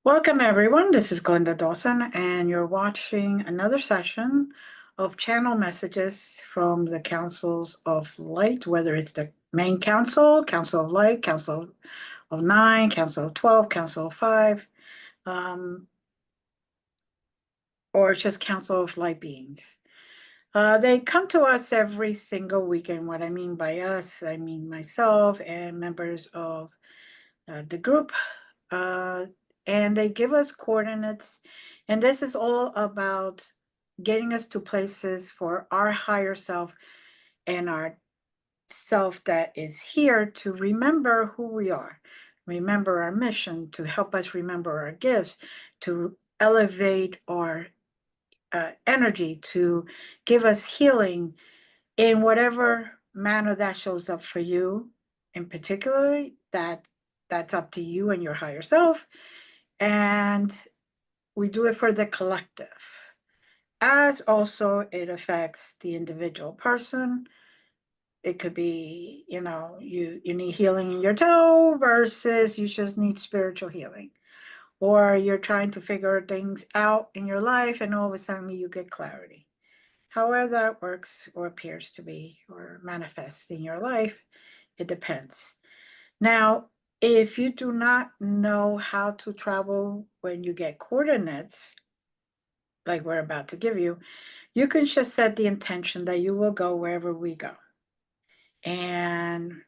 Welcome, everyone. This is Glenda Dawson, and you're watching another session of channel messages from the Councils of Light, whether it's the main council, Council of Light, Council of 9, Council of 12, Council of 5, or it's just Council of Light Beings. They come to us every single weekend. What I mean by us, I mean myself and members of the group. And they give us coordinates. And this is all about getting us to places for our higher self and our self that is here to remember who we are, remember our mission, to help us remember our gifts, to elevate our energy, to give us healing in whatever manner that shows up for you. In particular, that's up to you and your higher self. And we do it for the collective, as also it affects the individual person. It could be, you need healing in your toe versus you just need spiritual healing. Or you're trying to figure things out in your life and all of a sudden you get clarity. However that works or appears to be or manifests in your life, it depends. Now, if you do not know how to travel when you get coordinates, like we're about to give you, you can just set the intention that you will go wherever we go. And,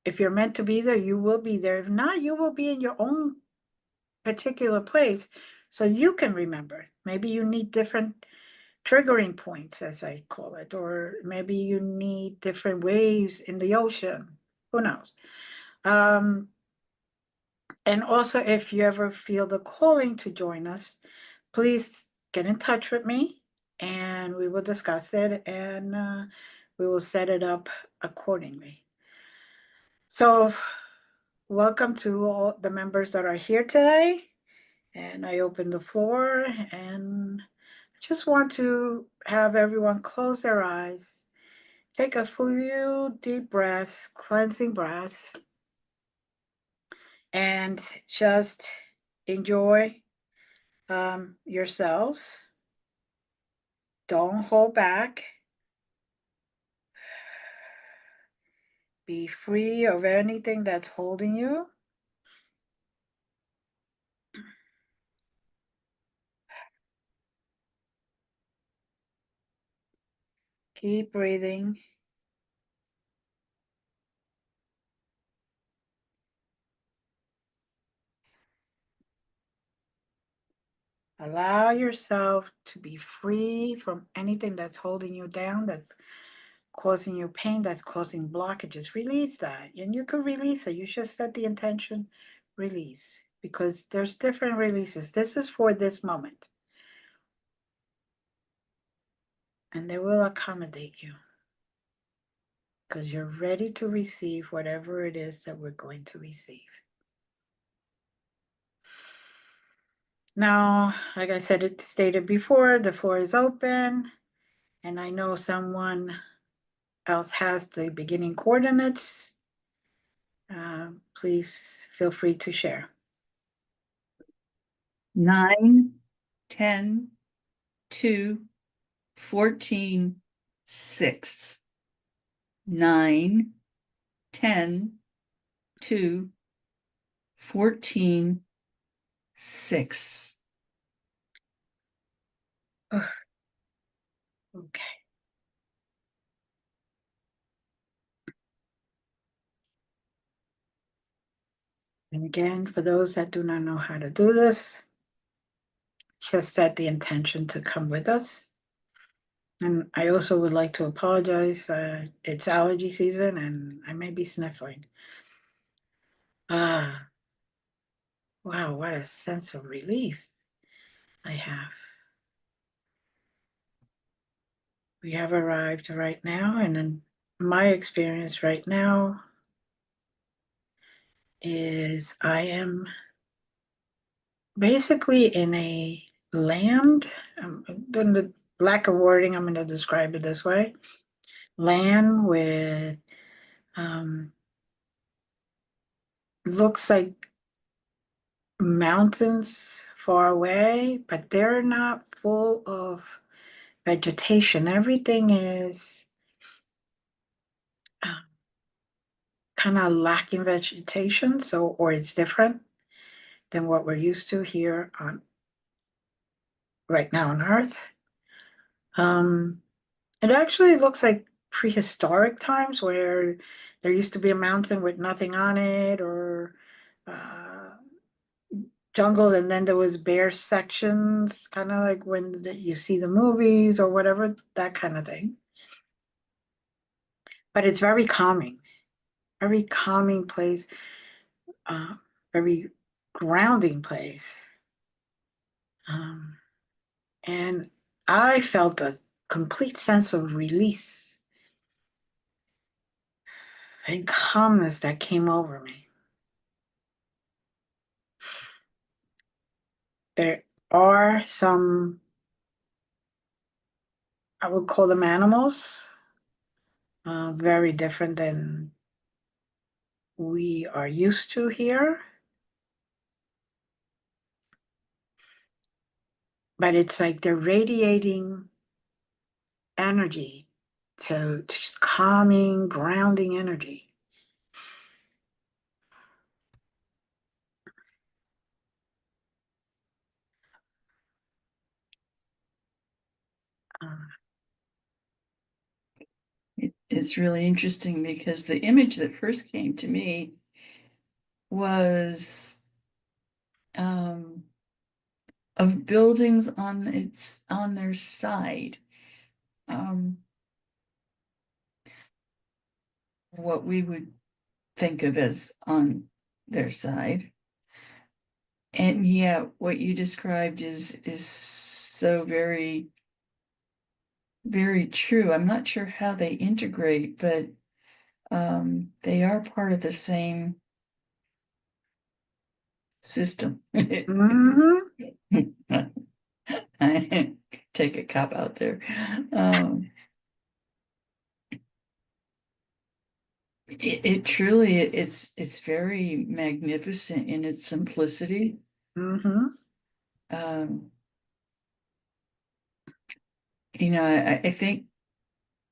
if you're meant to be there, you will be there. If not, you will be in your own particular place so you can remember. Maybe you need different triggering points, as I call it, or maybe you need different waves in the ocean. Who knows? And also, if you ever feel the calling to join us, please get in touch with me and we will discuss it and we will set it up accordingly. So, welcome to all the members that are here today. And I open the floor and I just want to have everyone close their eyes, take a few deep breaths, cleansing breaths, and just enjoy yourselves. Don't hold back. Be free of anything that's holding you. Keep breathing. Allow yourself to be free from anything that's holding you down, that's causing you pain, that's causing blockages. Release that. And you can release it. You just set the intention, release. Because there's different releases. This is for this moment. And they will accommodate you. Because you're ready to receive whatever it is that we're going to receive. Now, like I said, it stated before, the floor is open. And I know someone else has the beginning coordinates. Please feel free to share. 9, 10, 2, 14, 6. 9, 10, 2, 14, 6. Okay. And again, for those that do not know how to do this, just set the intention to come with us. And I also would like to apologize. It's allergy season and I may be sniffling. Ah, wow, what a sense of relief I have. We have arrived right now, and in my experience right now is I am basically in a land. Doing the lack of wording, I'm going to describe it this way: land with um, looks like mountains far away, but they're not full of vegetation. Everything is kind of lacking vegetation, so or it's different than what we're used to here on right now on Earth. Um, it actually looks like prehistoric times where there used to be a mountain with nothing on it, or uh, jungle, and then there was bare sections, kind of like when you see the movies or whatever, that kind of thing. But it's very calming place, uh, very grounding place. Um, and I felt a complete sense of release and calmness that came over me. There are some, I would call them animals, very different than we are used to here. But it's like they're radiating energy to just calming, grounding energy. Uh, It's really interesting because the image that first came to me was of buildings on their side. What we would think of as on their side. And yeah, what you described is so very, very true. I'm not sure how they integrate, but they are part of the same system. mhm. I take a cop out there. It truly it's very magnificent in its simplicity. Mhm. Um, I think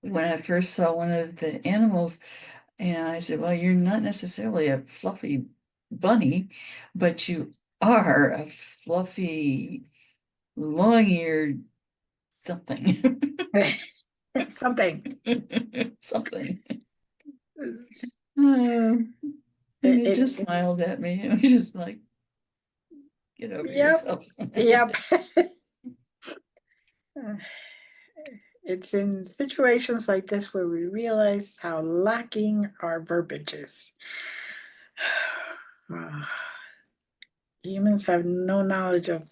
when I first saw one of the animals, and I said, well, you're not necessarily a fluffy bunny, but you are a fluffy, long-eared something. Something. Something. It, And it it, just smiled at me. It was just like, get over yep. yourself. Yep. It's in situations like this where we realize how lacking our verbiage is. Humans have no knowledge of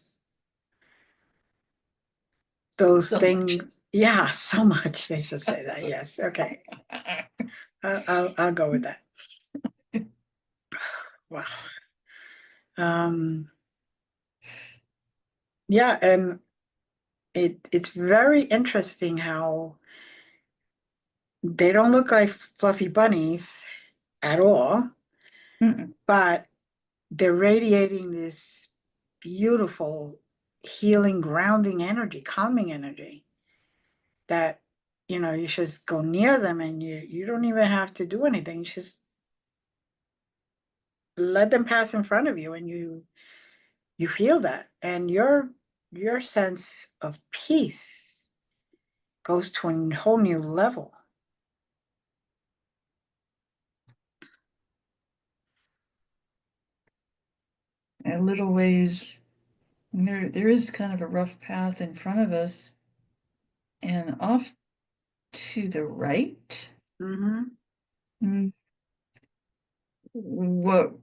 those So much. things. Yeah, so much. They should say that. So- Yes. Okay. I'll go with that. Wow. Um, yeah, and it's very interesting how they don't look like fluffy bunnies at all, Mm-mm. but they're radiating this beautiful healing, grounding energy, calming energy that you just go near them and you don't even have to do anything. You just let them pass in front of you, and you feel that, and your sense of peace goes to a whole new level. A little ways, there is kind of a rough path in front of us, and off to the right, Mm-hmm. what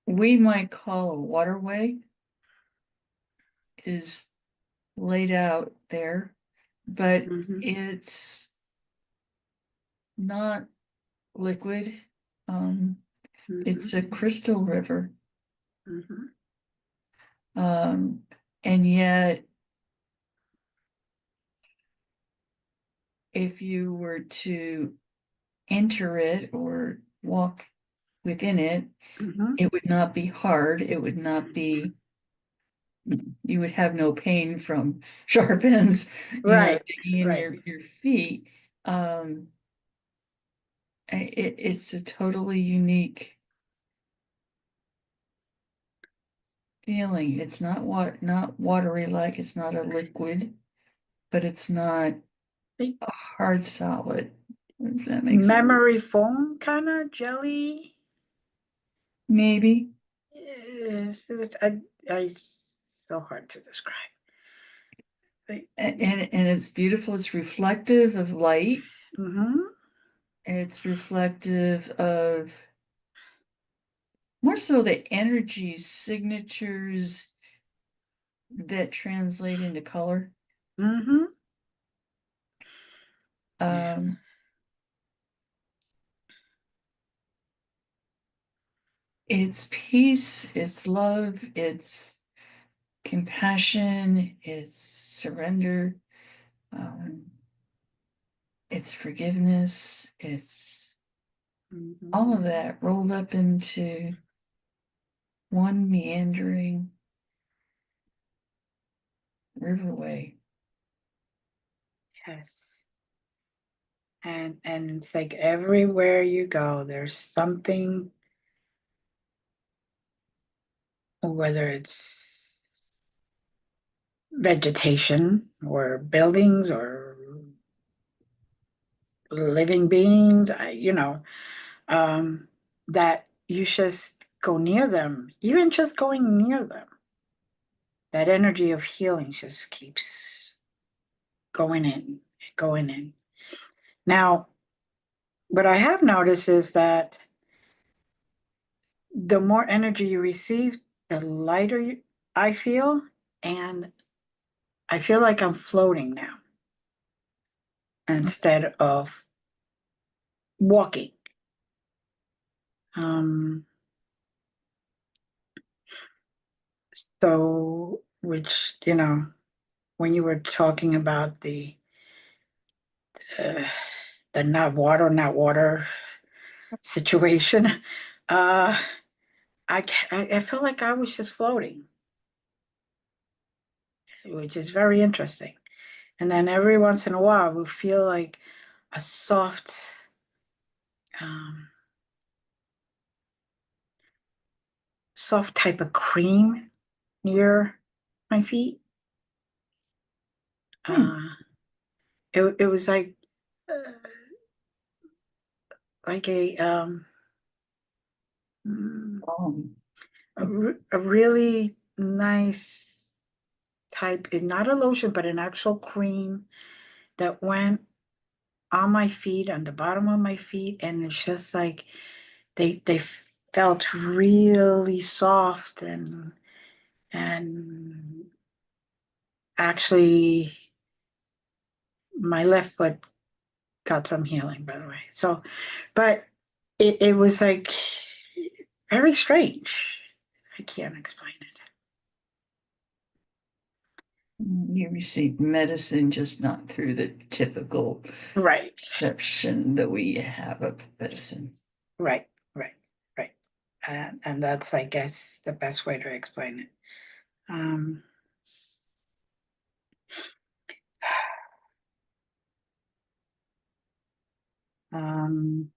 we might call a waterway is laid out there, but Mm-hmm. it's not liquid. It's a Mm-hmm. crystal river. Mm-hmm. And yet, if you were to enter it or walk within it, Mm-hmm. it would not be hard. It would not be, you would have no pain from sharp ends, Right, digging in right. your feet. It's a totally unique feeling. It's not watery, like it's not a liquid, but it's not Think a hard solid. If that makes sense. memory foam kind of jelly. Maybe. I so hard to describe. And it's beautiful. It's reflective of light. Mm-hmm. It's reflective of more so the energy signatures that translate into color. Mm-hmm. Yeah. Um, it's peace, it's love, it's compassion, it's surrender, um, it's forgiveness, it's all Mm-hmm. of that rolled up into one meandering riverway. Yes. And it's like everywhere you go, there's something, whether it's vegetation or buildings or living beings, that you just go near them, even just going near them. That energy of healing just keeps going in, going in. Now, what I have noticed is that the more energy you receive, the lighter I feel, and I feel like I'm floating now instead of walking. Um, so, which, when you were talking about uh, the not water situation, uh, I felt like I was just floating, which is very interesting. And then every once in a while, we feel like a um, soft type of cream near my feet. Hmm. Uh, it was uh, like mm, Um, a really nice type, not a lotion, but an actual cream that went on my feet, on the bottom of my feet, and it's just like they felt really soft and actually my left foot got some healing, by the way. So, but it was like very strange. I can't explain it. you receive medicine, just not through the typical Right, perception that we have of medicine. right, right, right. And that's, I guess, the best way to explain it. Um, um,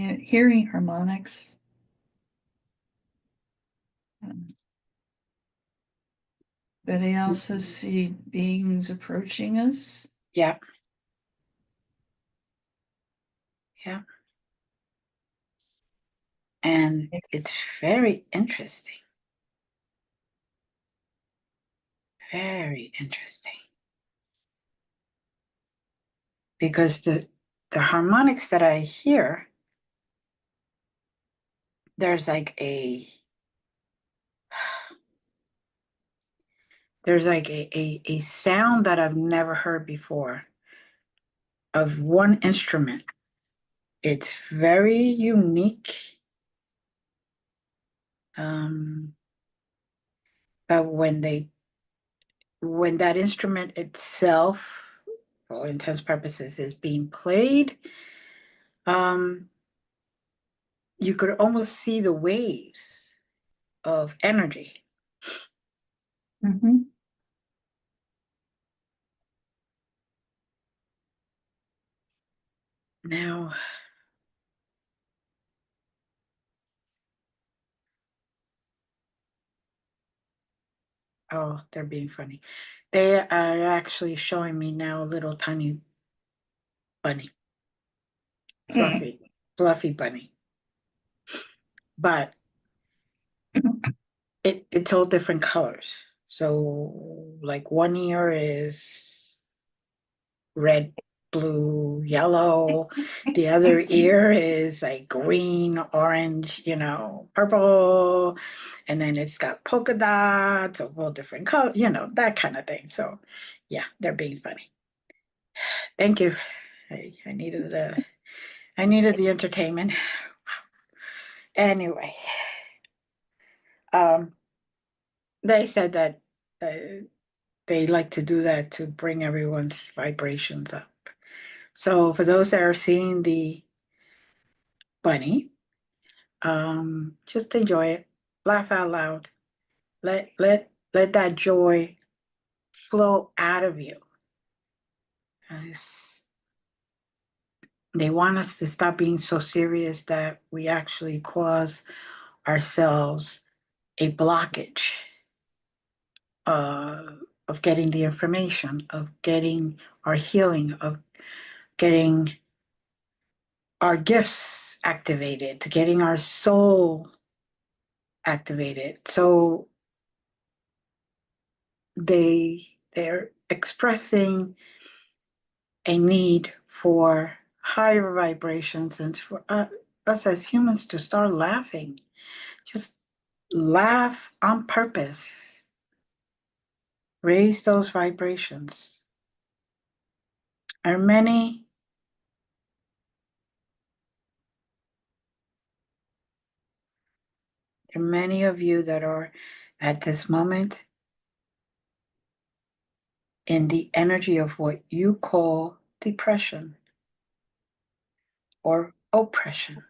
Yeah, hearing harmonics. But I also see beings approaching us. Yeah. Yeah. And it's very interesting. Very interesting. Because the harmonics that I hear, there's like a sound that I've never heard before of one instrument. It's very unique. But when that instrument itself, for all intents purposes, is being played, you could almost see the waves of energy. Mm-hmm. Now, oh, they're being funny. They are actually showing me now a little tiny bunny, fluffy bunny. But it's all different colors. So, like one ear is red, blue, yellow. The other ear is like green, orange, purple. And then it's got polka dots of all different colors, that kind of thing. So, yeah, they're being funny. Thank you. I needed the entertainment. Anyway, um, they said that they like to do that to bring everyone's vibrations up. So for those that are seeing the bunny, just enjoy it, laugh out loud, let that joy flow out of you. They want us to stop being so serious that we actually cause ourselves a blockage uh, of getting the information, of getting our healing, of getting our gifts activated, to getting our soul activated. So they're expressing a need for higher vibrations and for us as humans to start laughing. Just laugh on purpose. Raise those vibrations. There are many of you that are at this moment in the energy of what you call depression or oppression.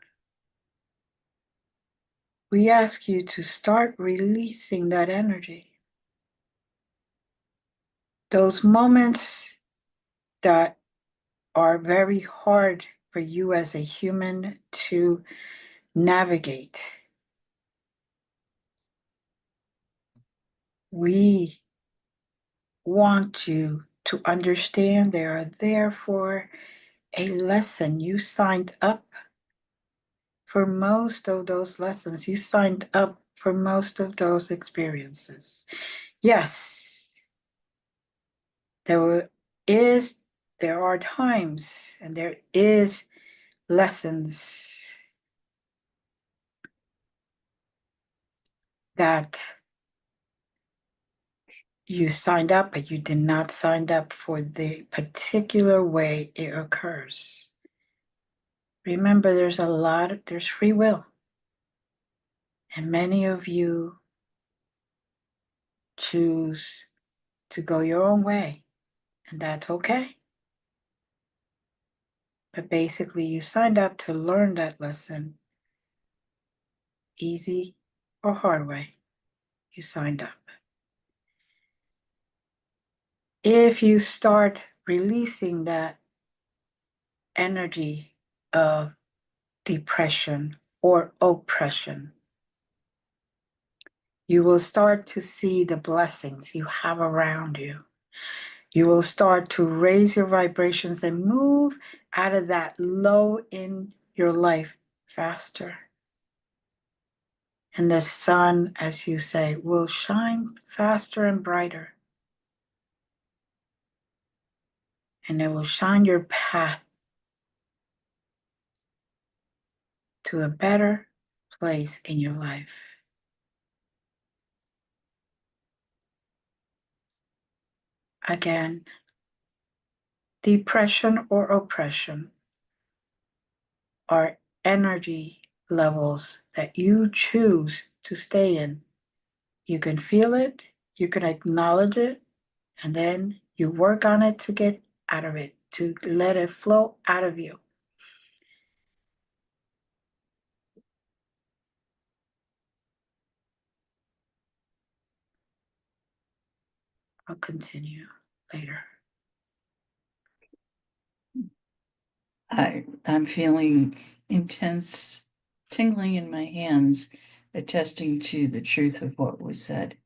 We ask you to start releasing that energy. Those moments that are very hard for you as a human to navigate. We want you to understand they are there for a lesson. You signed up for most of those lessons. You signed up for most of those experiences. Yes, there are times and there is lessons that you signed up, but you did not sign up for the particular way it occurs. Remember, there's free will. And many of you choose to go your own way, and that's okay. But basically, you signed up to learn that lesson, easy or hard way. You signed up. If you start releasing that energy of depression, or oppression. You will start to see the blessings you have around you. You will start to raise your vibrations and move out of that low in your life faster. And the sun, as you say, will shine faster and brighter. And it will shine your path to a better place in your life. Again, depression or oppression are energy levels that you choose to stay in. You can feel it, you can acknowledge it, and then you work on it to get out of it, to let it flow out of you. I'll continue later. I'm feeling intense tingling in my hands, attesting to the truth of what was said.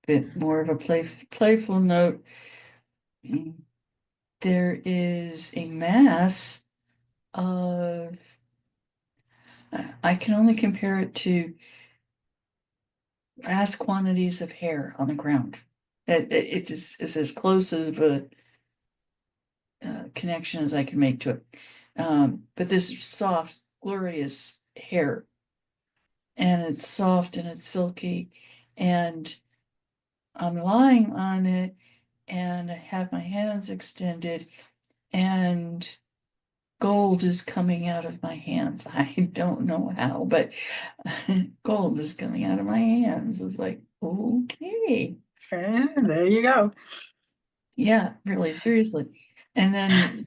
Bit more of a playful note. There is a mass of, I can only compare it to vast quantities of hair on the ground. It's as close of a connection as I can make to it. But this soft, glorious hair, and it's soft and it's silky, and I'm lying on it, and I have my hands extended, and gold is coming out of my hands. I don't know how, but gold is coming out of my hands. It's like, okay. And there you go. Yeah, really, seriously. And then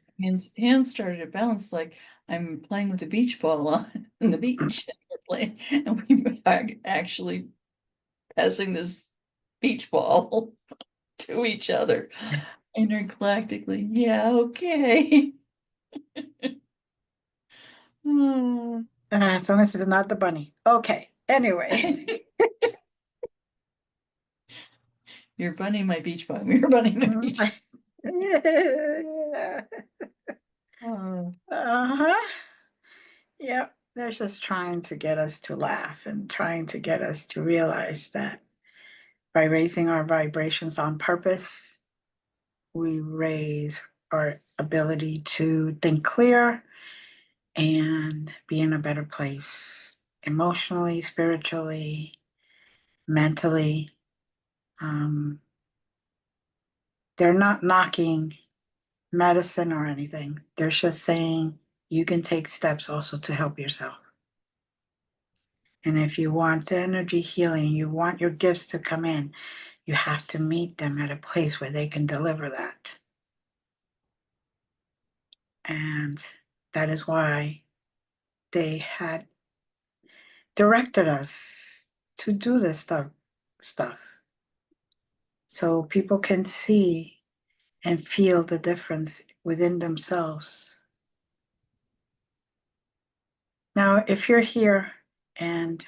hands started to bounce like I'm playing with a beach ball on the beach. We're playing, and we are actually passing this beach ball to each other intergalactically. Yeah, okay. Hmm. As long as it's not the bunny. Okay. Anyway. Your bunny, my beach bum. Your bunny, my beach bum. Yeah. Oh. Uh-huh. Yep. They're just trying to get us to laugh and trying to get us to realize that by raising our vibrations on purpose, we raise our ability to think clear and be in a better place emotionally, spiritually, mentally. They're not knocking medicine or anything. They're just saying you can take steps also to help yourself. And if you want the energy healing, you want your gifts to come in, you have to meet them at a place where they can deliver that. And that is why they had directed us to do this stuff. So people can see and feel the difference within themselves. Now, if you're here and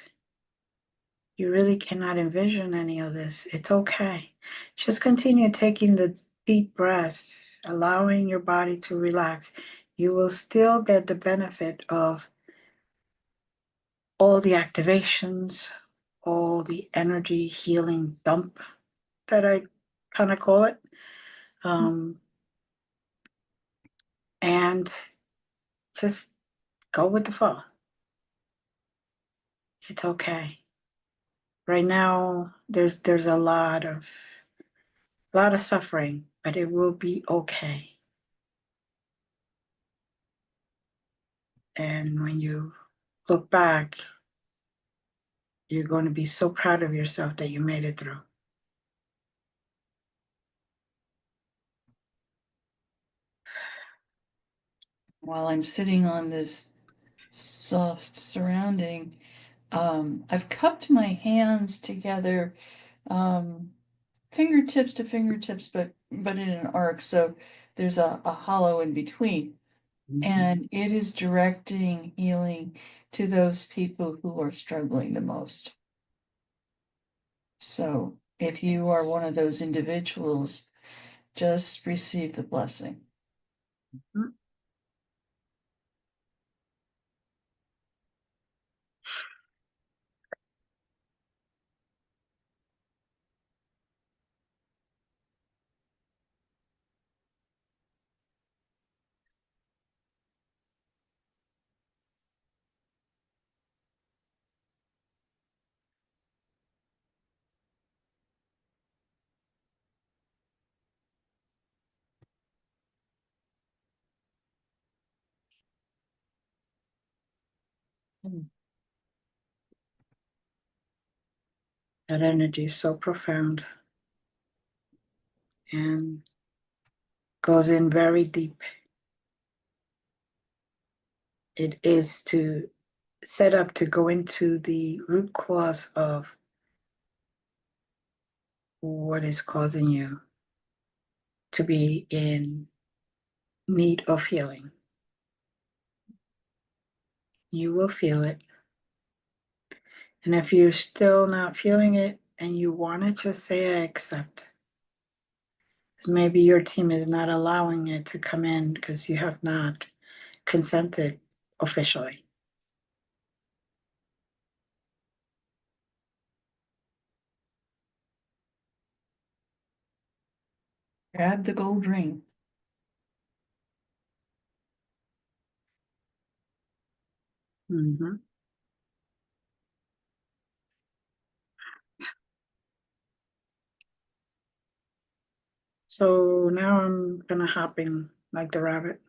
you really cannot envision any of this, it's okay. Just continue taking the deep breaths, allowing your body to relax. You will still get the benefit of all the activations, all the energy healing dump that I kind of call it. And just go with the flow. It's okay. Right now, there's a lot of suffering, but it will be okay. And when you look back, you're going to be so proud of yourself that you made it through. While I'm sitting on this soft surrounding, I've cupped my hands together, fingertips to fingertips, but in an arc, so there's a hollow in between. And it is directing healing to those people who are struggling the most. So if you are one of those individuals, just receive the blessing. Mhm. That energy is so profound and goes in very deep. It is to set up to go into the root cause of what is causing you to be in need of healing. You will feel it. And if you're still not feeling it and you want to just say, I accept. Because maybe your team is not allowing it to come in because you have not consented officially. Grab the gold ring. Mm-hmm. So now I'm gonna hop in like the rabbit.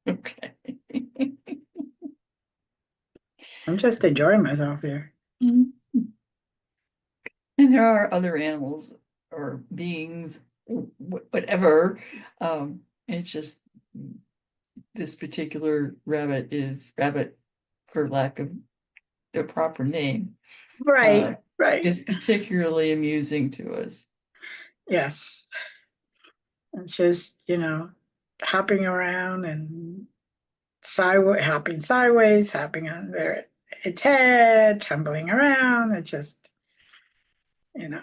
Okay. I'm just enjoying myself here. And there are other animals or beings, whatever. It's just this particular rabbit is rabbit, for lack of the proper name, Right, right. is particularly amusing to us. Yes. It's just, hopping around and sideways, hopping sideways, hopping on its head, tumbling around. It's just, you know,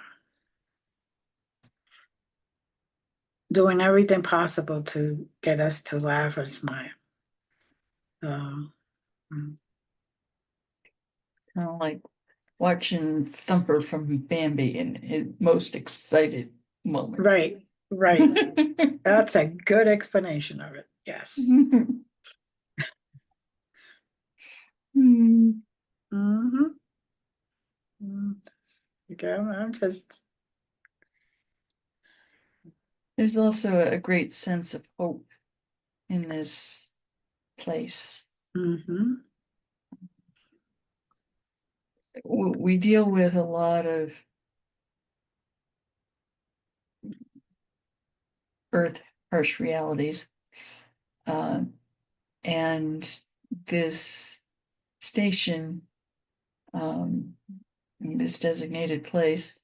doing everything possible to get us to laugh or smile. So, mm, Kind of like watching Thumper from Bambi in his most excited moments. right, right. That's a good explanation of it. Yes. Hmm. Mm-hmm. Mm. Okay, I'm just, There's also a great sense of hope in this place. mm-hmm. We deal with a lot of earth harsh realities, and this station, this designated place,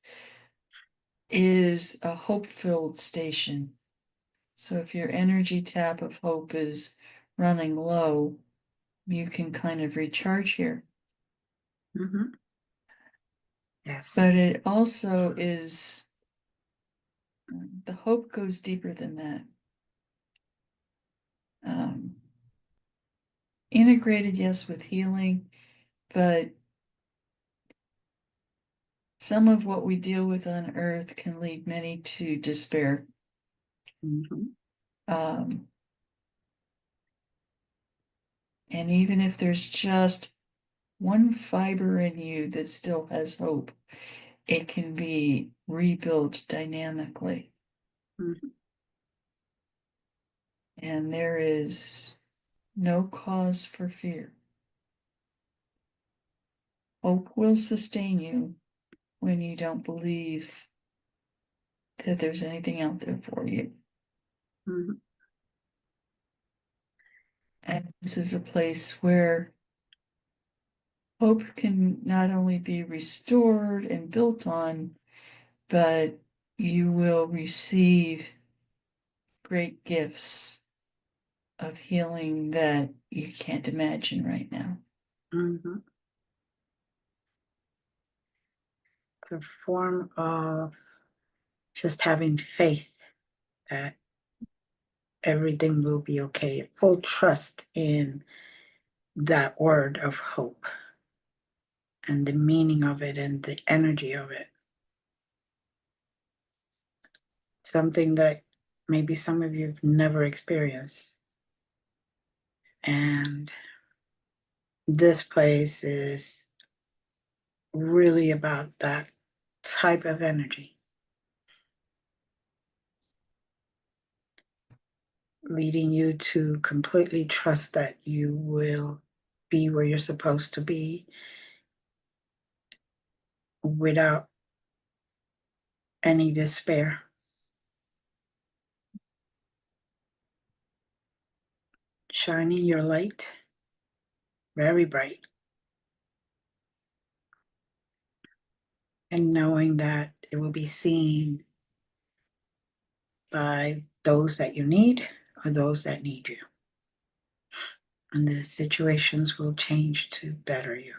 is a hope-filled station. So if your energy tap of hope is running low, you can kind of recharge here. Mm-hmm. But Yes. it also is, the hope goes deeper than that. Um, Integrated, yes, with healing, but some of what we deal with on earth can lead many to despair. Mm-hmm. Um, and even if there's just one fiber in you that still has hope, it can be rebuilt dynamically. Mm-hmm. And there is no cause for fear. Hope will sustain you when you don't believe that there's anything out there for you. Mm-hmm. And this is a place where hope can not only be restored and built on, but you will receive great gifts of healing that you can't imagine right now. Mhm. The form of just having faith that everything will be okay, full trust in that word of hope and the meaning of it and the energy of it. Something that maybe some of you have never experienced. And this place is really about that type of energy, leading you to completely trust that you will be where you're supposed to be without any despair. Shining your light very bright, and knowing that it will be seen by those that you need or those that need you. And the situations will change to better you.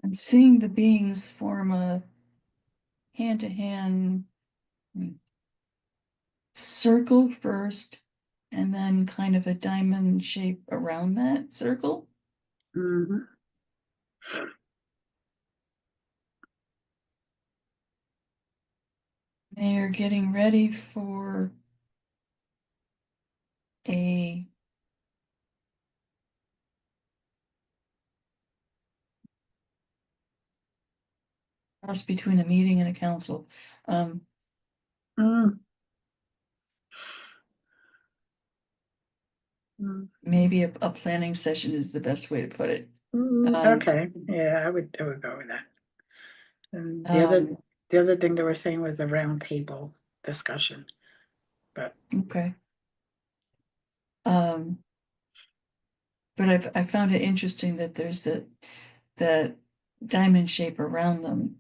And seeing the beings form a hand-to-hand circle first, and then kind of a diamond shape around that circle. Mm-hmm. They are getting ready for a cross between a meeting and a council. Mm. Mm. Maybe a planning session is the best way to put it. Okay, yeah, I would go with that. And Um, the other thing they were saying was a round table discussion, but okay. But I found it interesting that there's that diamond shape around them.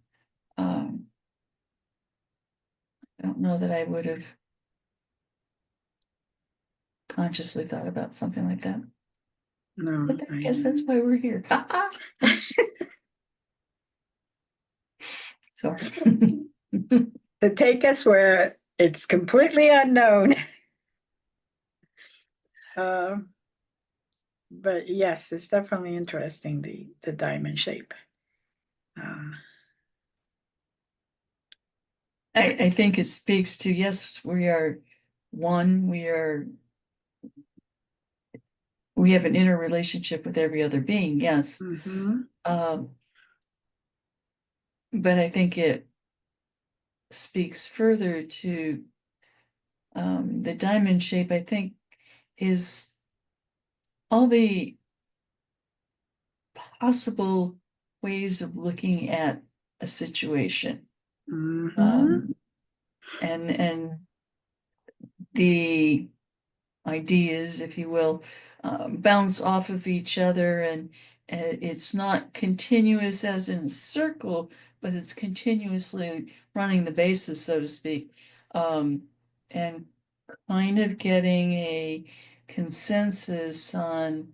I don't know that I would have consciously thought about something like that. no, But I guess that's why we're here. Sorry. to take us where it's completely unknown. But yes, it's definitely interesting, the diamond shape. I think it speaks to, yes, we are one, we have an inner relationship with every other being, yes. Mm-hmm. But I think it speaks further to the diamond shape, I think, is all the possible ways of looking at a situation. Mm-hmm. And the ideas, if you will, bounce off of each other, and it's not continuous as in a circle, but it's continuously running the bases, so to speak, and kind of getting a consensus on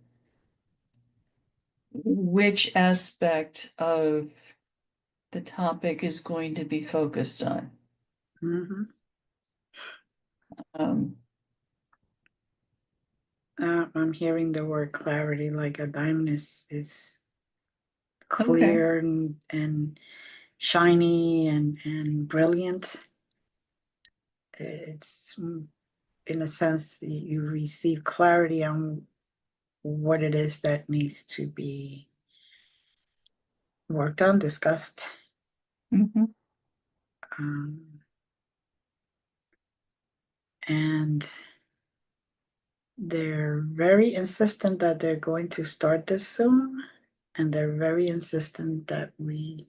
which aspect of the topic is going to be focused on. Mm-hmm. Um, I'm hearing the word clarity, like a diamond is okay. clear and shiny and brilliant. It's in a sense you receive clarity on what it is that needs to be worked on, discussed. Mhm. Um, and they're very insistent that they're going to start this soon, and they're very insistent that we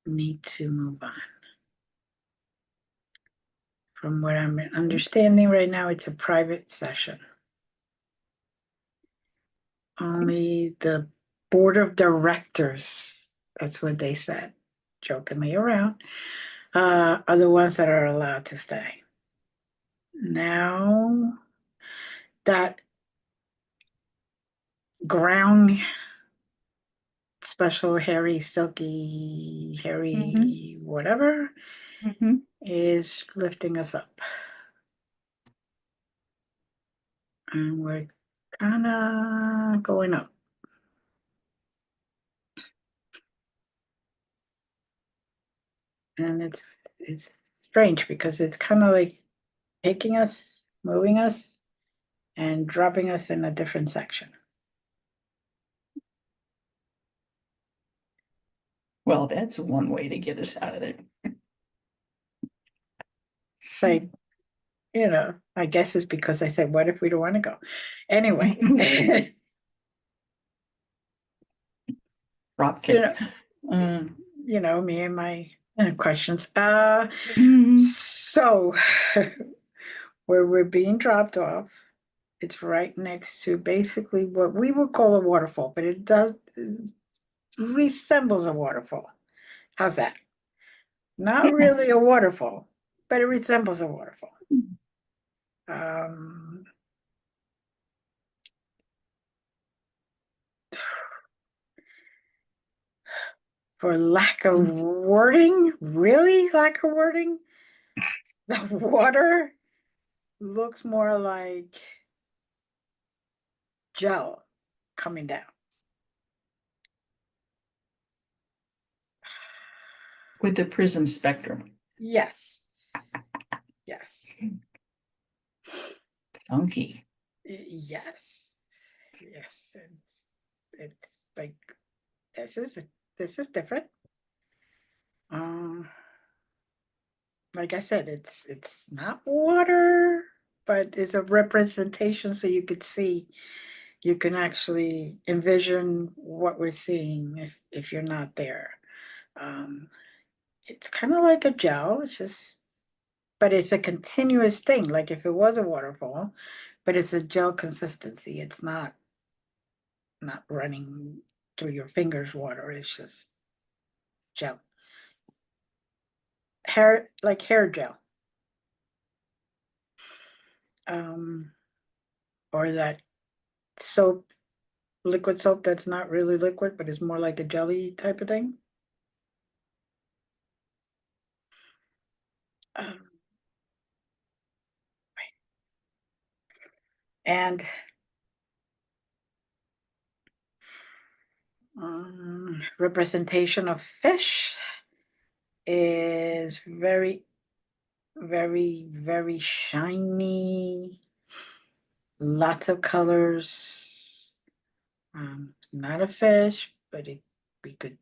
need to move on. From what I'm understanding right now, it's a private session. Only the board of directors, that's what they said, jokingly around, are the ones that are allowed to stay. Now that ground special hairy, silky, hairy, whatever is lifting us up. And we're kind of going up. And it's strange because it's kind of like taking us, moving us, and dropping us in a different section. Well, that's one way to get us out of it. Like, I guess it's because I said, what if we don't want to go? Anyway, Dropkick. Me and my questions. Mhm. So where we're being dropped off, it's right next to basically what we would call a waterfall, but it resembles a waterfall. How's that? Not really a waterfall, but it resembles a waterfall. Um, for lack of wording, really lack of wording, the water looks more like gel coming down. With the prism spectrum. Yes. Yes. Funky. Yes. Yes. And it's like this is different. Like I said, it's not water, but it's a representation so you could see, you can actually envision what we're seeing if you're not there. Um, it's kind of like a gel, but it's a continuous thing, like if it was a waterfall, but it's a gel consistency. It's not running through your fingers water, it's just gel. Hair, like hair gel. Um, or that soap, liquid soap that's not really liquid, but is more like a jelly type of thing. Um, and representation of fish is very, very, very shiny, lots of colors. Not a fish, but we could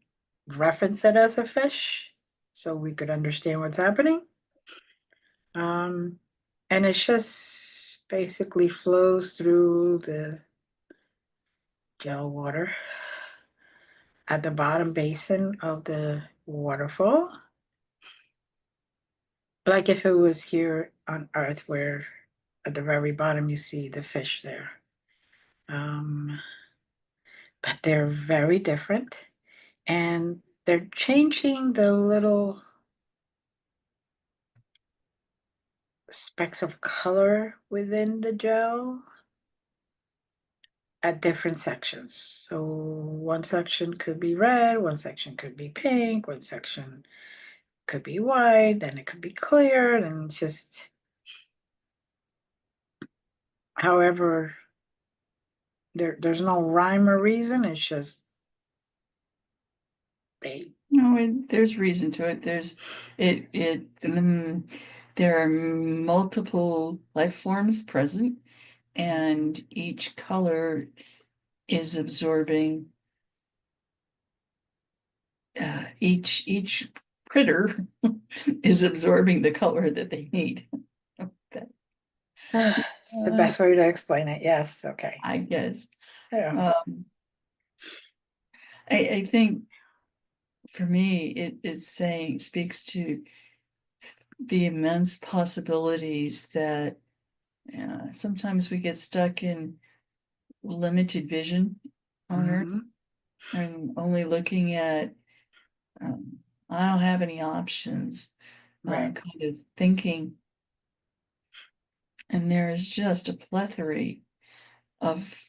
reference it as a fish so we could understand what's happening. And it just basically flows through the gel water at the bottom basin of the waterfall. Like if it was here on Earth, where at the very bottom you see the fish there. But they're very different. And they're changing the little specks of color within the gel at different sections. So one section could be red, one section could be pink, one section could be white, then it could be clear, and just however, there's no rhyme or reason, it's just they. No, there's reason to it. There are multiple life forms present, and each color is absorbing. Each critter is absorbing the color that they need. It's the best way to explain it. Yes, okay. I guess. Yeah. I think for me, speaks to the immense possibilities that sometimes we get stuck in limited vision on Earth. Mhm. I'm only looking at, I don't have any options, Right. kind of thinking. And there is just a plethora of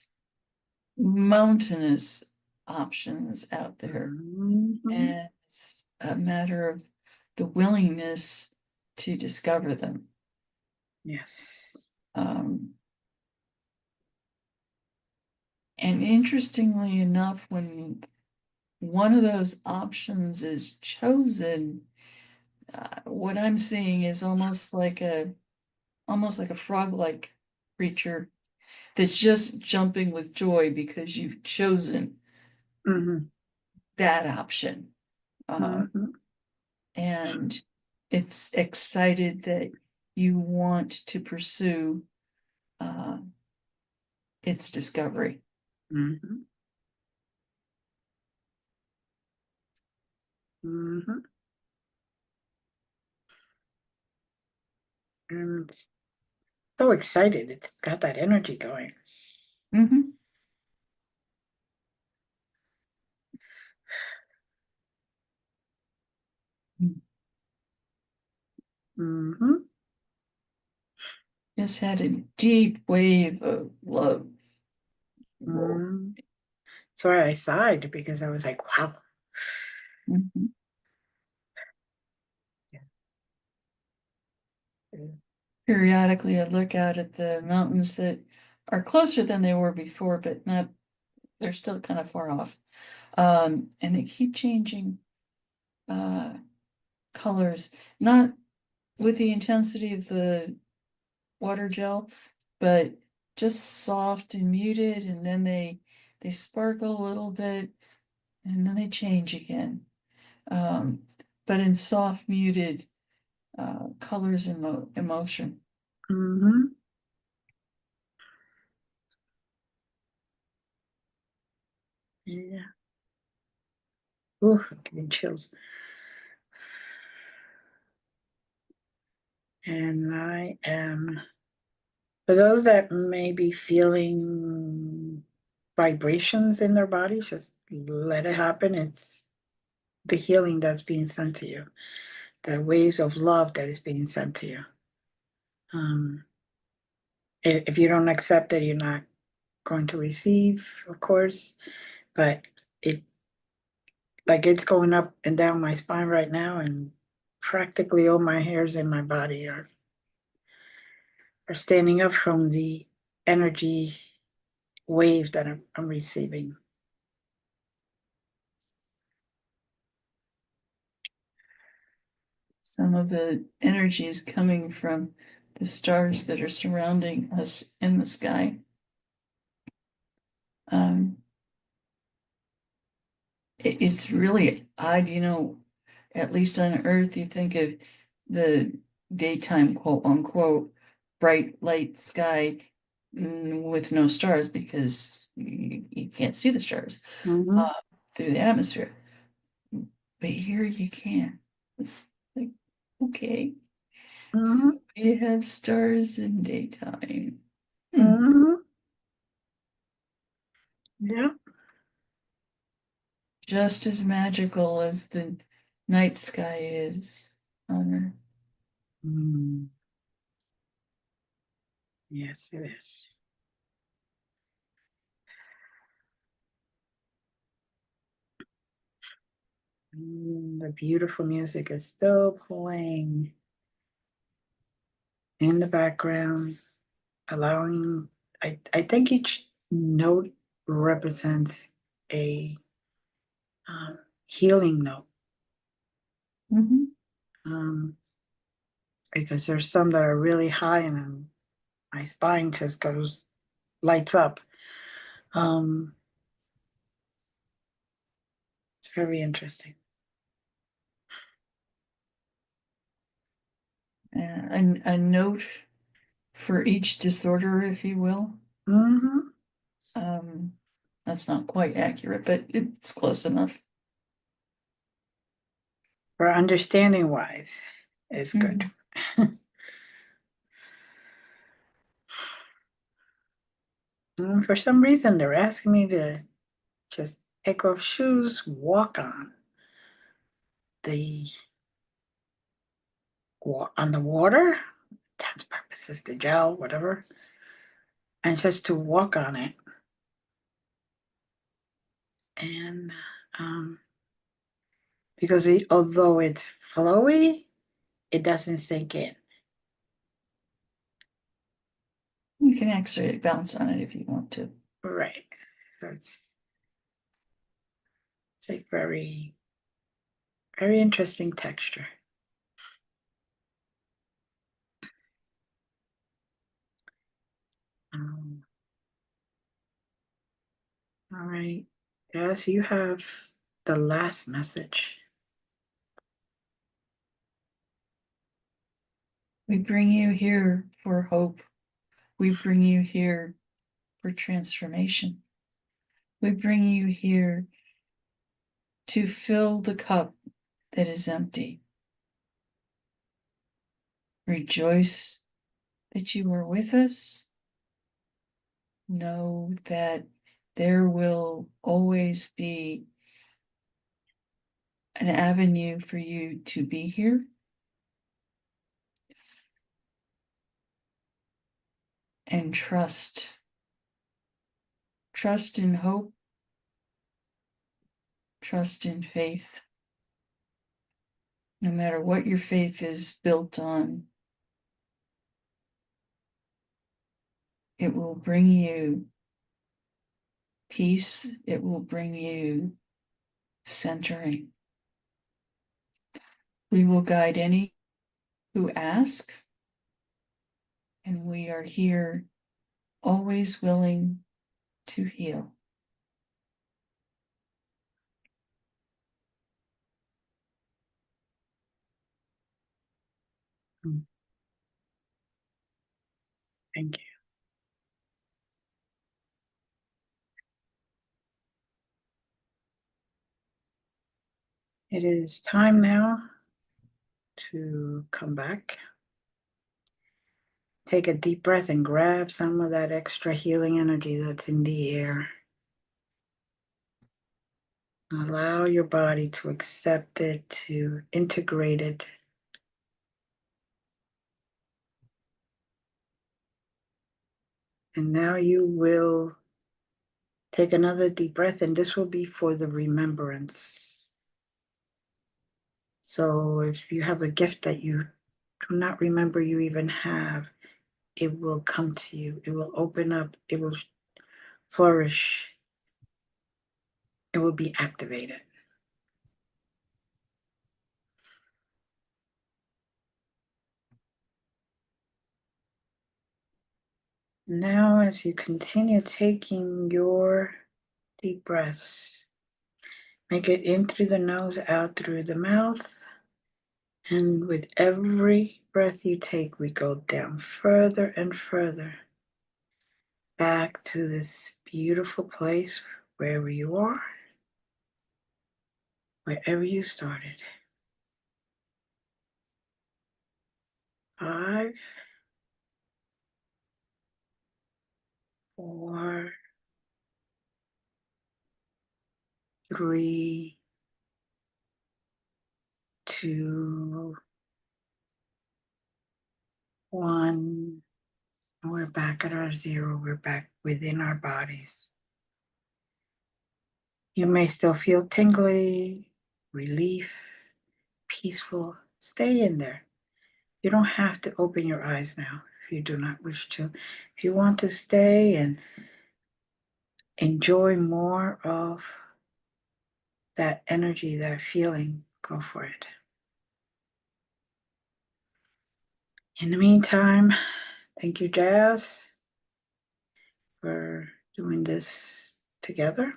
mountainous options out there. Mhm. And it's a matter of the willingness to discover them. Yes. And interestingly enough, when one of those options is chosen, what I'm seeing is almost like a frog-like creature that's just jumping with joy because you've chosen Mhm. that option. Mhm. And it's excited that you want to pursue its discovery. Mhm. Mhm. And so excited. It's got that energy going. Mhm. Mhm. Just had a deep wave of love. Mhm. So I sighed because I was like, wow. Mhm. Yeah. Periodically, I look out at the mountains that are closer than they were before, but not, they're still kind of far off. And they keep changing colors, not with the intensity of the water gel, but just soft and muted, and then they sparkle a little bit, and then they change again. Um, but in soft, muted colors and emotion. Mhm. Yeah. Ooh, I'm getting chills. And I am, for those that may be feeling vibrations in their bodies, just let it happen. It's the healing that's being sent to you, the waves of love that is being sent to you. Um, if you don't accept it, you're not going to receive, of course, but it, like, it's going up and down my spine right now, and practically all my hairs in my body are standing up from the energy wave that I'm receiving. Some of the energy is coming from the stars that are surrounding us in the sky. Um, it's really odd, at least on Earth, you think of the daytime, quote unquote, bright light sky, with no stars because you can't see the stars Mhm. uh, through the atmosphere. But here you can. It's like, okay, so Mhm. you have stars in daytime. Hmm. Mhm. Yeah. Just as magical as the night sky is on Earth. Mm. Yes, it is. The beautiful music is still playing in the background, allowing, I think each note represents a healing note. Mhm. Um, because there's some that are really high and then my spine just goes, lights up. Um, it's very interesting. A note for each disorder, if you will. Hmm. Um, that's not quite accurate, but it's close enough. For understanding wise, is good. Mhm. For some reason, they're asking me to just take off shoes, walk the on the water, intents purposes, the gel, whatever, and just to walk on it. And because although it's flowy, it doesn't sink in. You can actually bounce on it if you want to. Right. So it's a very, very interesting texture. All right. Yes, you have the last message. We bring you here for hope. We bring you here for transformation. We bring you here to fill the cup that is empty. Rejoice that you are with us. Know that there will always be an avenue for you to be here. And trust. Trust in hope. Trust in faith. No matter what your faith is built on, it will bring you peace. It will bring you centering. We will guide any who ask, and we are here always willing to heal. Thank you. It is time now to come back. Take a deep breath and grab some of that extra healing energy that's in the air. Allow your body to accept it, to integrate it. And now you will take another deep breath, and this will be for the remembrance. So if you have a gift that you do not remember you even have, it will come to you. It will open up. It will flourish. It will be activated. Now, as you continue taking your deep breaths, make it in through the nose, out through the mouth. And with every breath you take, we go down further and further back to this beautiful place wherever you are, wherever you started. 5, 4, 3, 2, 1. And we're back at our 0. We're back within our bodies. You may still feel tingly, relief, peaceful. Stay in there. You don't have to open your eyes now if you do not wish to. If you want to stay and enjoy more of that energy, that feeling, go for it. In the meantime, thank you, Jazz, for doing this together.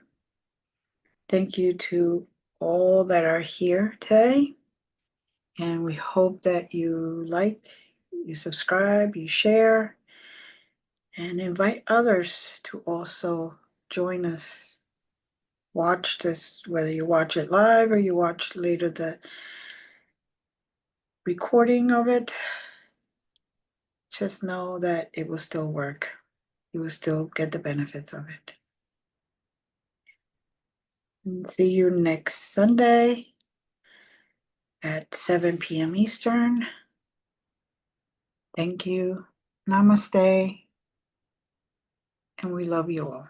Thank you to all that are here today. And we hope that you like, you subscribe, you share, and invite others to also join us. Watch this, whether you watch it live or you watch later the recording of it, just know that it will still work. you will still get the benefits of it. And see you next Sunday at 7 p.m. Eastern. Thank you. Namaste. And we love you all.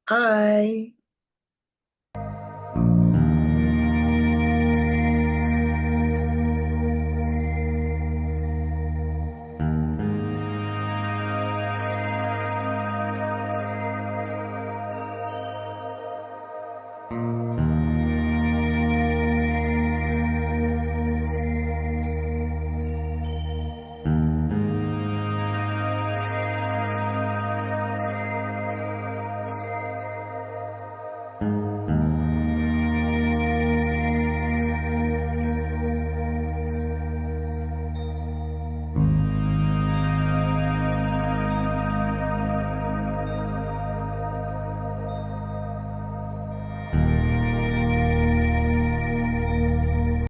Bye.